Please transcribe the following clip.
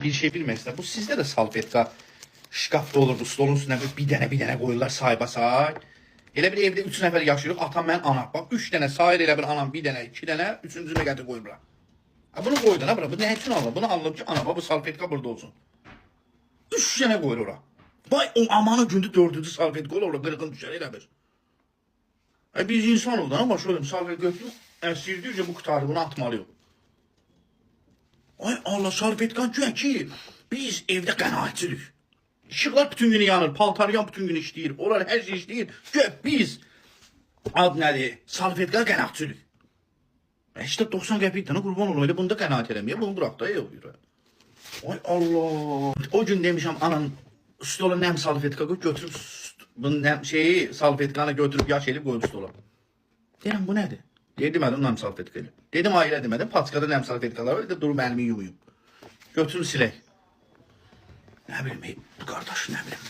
Bir şey bilmezler. Bu sizde de salfetka şkafda olurdu. Stolun üstüne bir dənə qoyurlar say. Elə bir evdə 3 nəfər yaşayırıq. Atam mən anam. Bak 3 dənə sayır elə bir anam, bir dənə, 2 dənə, üçüncünü gətir qoyurlar. Bunu qoydun ha bura. Bu nə üçün alınır? Bunu alınıb ki anam bu salfetka burada olsun. 3 dənə qoyur ora. Vay o amanı gündü dördüncü salfetka olur orada qırğın düşər elə bir. Biz insan oldu ama şöyle salfetka götürüp əsirdiyice bu qutarı bunu atmalıyıq. Ay Allah salfetkan güya ki biz evdə qənaətçilik. İşıqlar bütün günü yanır, paltaryan bütün gün işləyir, onlar hər şey işləyir. Güya biz ad nədir? Salfetka qənaətçilik. İşte 90 qəpikdən qurban olun elə bunda qənaət eləməyə bunu bırak da yox. Ay Allah. O gün demişəm anan stola nəm salfetka götürüb bunun salfetkanı götürüb yaş elib qoyub stola. Deyirəm bu nədir? Demədim nəm salfetka elə. Dedim ailə demədim. Paçkada nəm salfetkalar var. Durub əlimi yumuyum. Götürün silək. Nə bilim, bu qardaş nə bilim.